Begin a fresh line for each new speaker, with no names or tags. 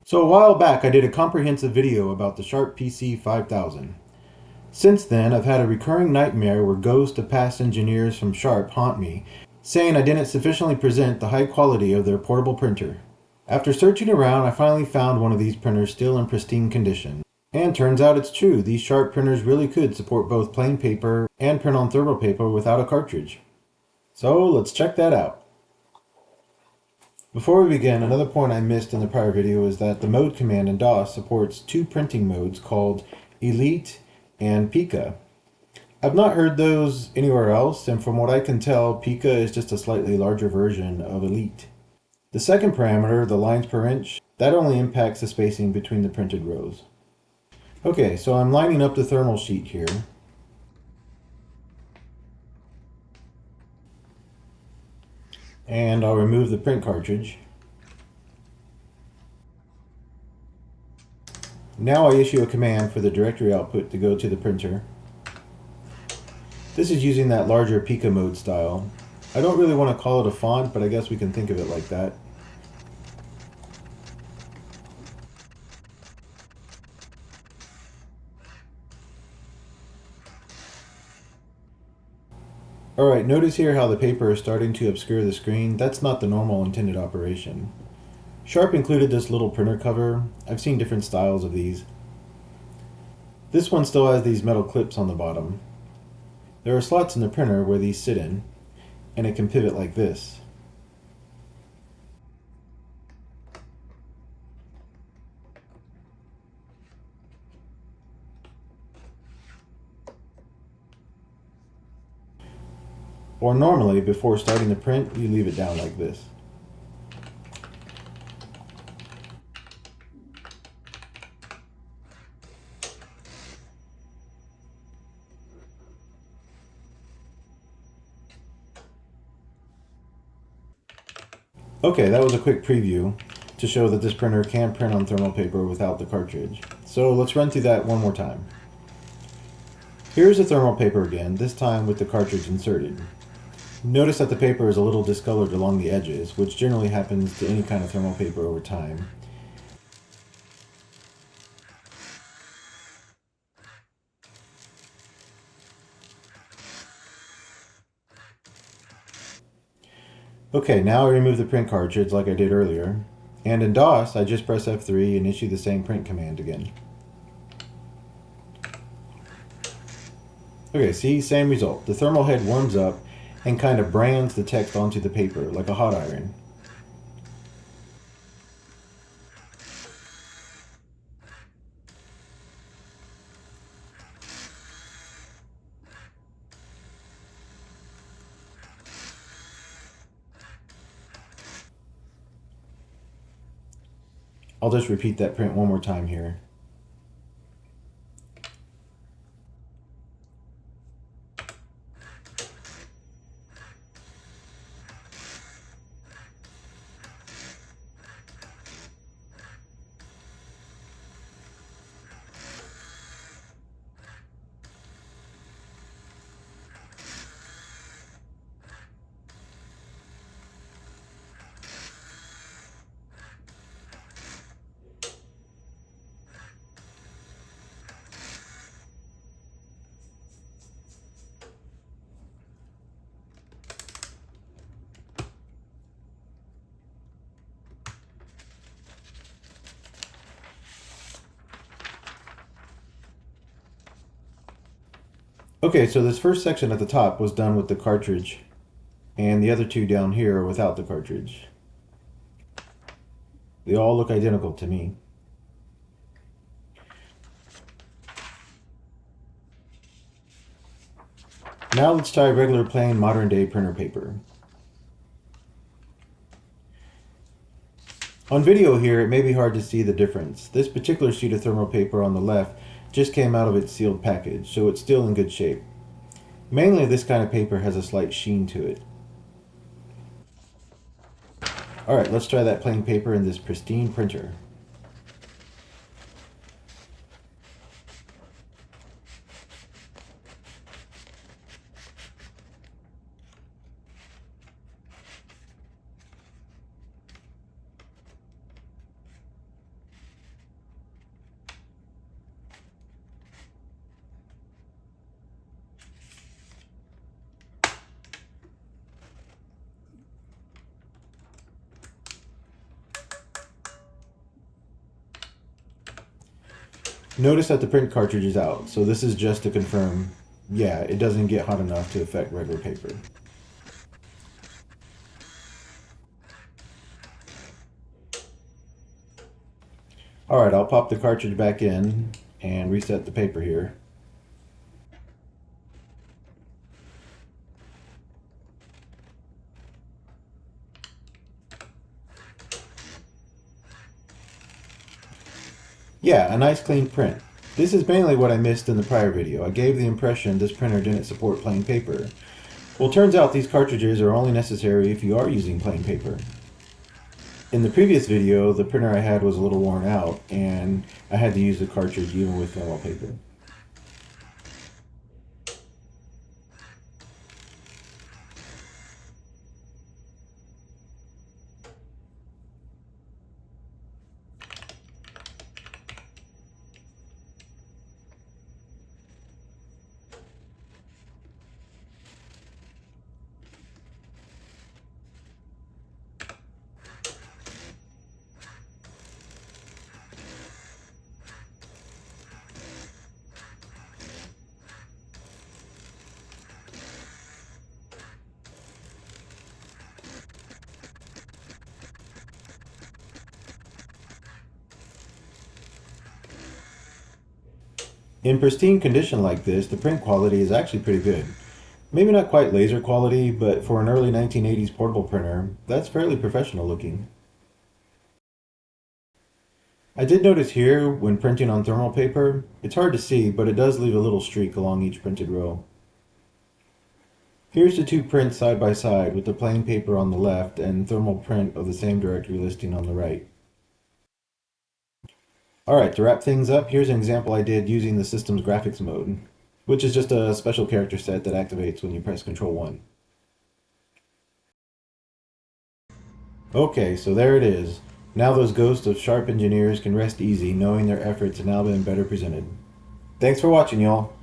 So a while back I did a comprehensive video about the Sharp PC-5000. Since then I've had a recurring nightmare where ghosts of past engineers from Sharp haunt me, saying I didn't sufficiently present the high quality of their portable printer. After searching around I finally found one of these printers still in pristine condition. And turns out it's true, these Sharp printers really could support both plain paper and print on thermal paper without a cartridge. So let's check that out. Before we begin, another point I missed in the prior video is that the mode command in DOS supports two printing modes called Elite and Pica. I've not heard those anywhere else, and from what I can tell, Pica is just a slightly larger version of Elite. The second parameter, the lines per inch, that only impacts the spacing between the printed rows. Okay, so I'm lining up the thermal sheet here. And I'll remove the print cartridge. Now I issue a command for the directory output to go to the printer. This is using that larger Pica mode style. I don't really want to call it a font, but I guess we can think of it like that. Alright, notice here how the paper is starting to obscure the screen. That's not the normal intended operation. Sharp included this little printer cover. I've seen different styles of these. This one still has these metal clips on the bottom. There are slots in the printer where these sit in, and it can pivot like this. Or normally, before starting the print, you leave it down like this. Okay, that was a quick preview to show that this printer can print on thermal paper without the cartridge. So let's run through that one more time. Here's the thermal paper again, this time with the cartridge inserted. Notice that the paper is a little discolored along the edges, which generally happens to any kind of thermal paper over time. Okay, now I remove the print cartridge like I did earlier, and in DOS I just press F3 and issue the same print command again. Okay, see, same result. The thermal head warms up and kind of brands the text onto the paper like a hot iron. I'll just repeat that print one more time here. Okay, so this first section at the top was done with the cartridge, and the other two down here are without the cartridge. They all look identical to me. Now let's try regular plain modern day printer paper. On video here, it may be hard to see the difference. This particular sheet of thermal paper on the left just came out of its sealed package, so it's still in good shape. Mainly this kind of paper has a slight sheen to it. Alright, let's try that plain paper in this pristine printer. Notice that the print cartridge is out, so this is just to confirm, yeah, it doesn't get hot enough to affect regular paper. Alright, I'll pop the cartridge back in and reset the paper here. Yeah, a nice clean print. This is mainly what I missed in the prior video. I gave the impression this printer didn't support plain paper. Well, turns out these cartridges are only necessary if you are using plain paper. In the previous video, the printer I had was a little worn out, and I had to use the cartridge even with thermal paper. In pristine condition like this, the print quality is actually pretty good. Maybe not quite laser quality, but for an early 1980s portable printer, that's fairly professional looking. I did notice here, when printing on thermal paper, it's hard to see, but it does leave a little streak along each printed row. Here's the two prints side by side with the plain paper on the left and thermal print of the same directory listing on the right. Alright, to wrap things up, here's an example I did using the system's graphics mode, which is just a special character set that activates when you press Ctrl 1. Okay, so there it is. Now those ghosts of sharp engineers can rest easy knowing their efforts have now been better presented. Thanks for watching, y'all.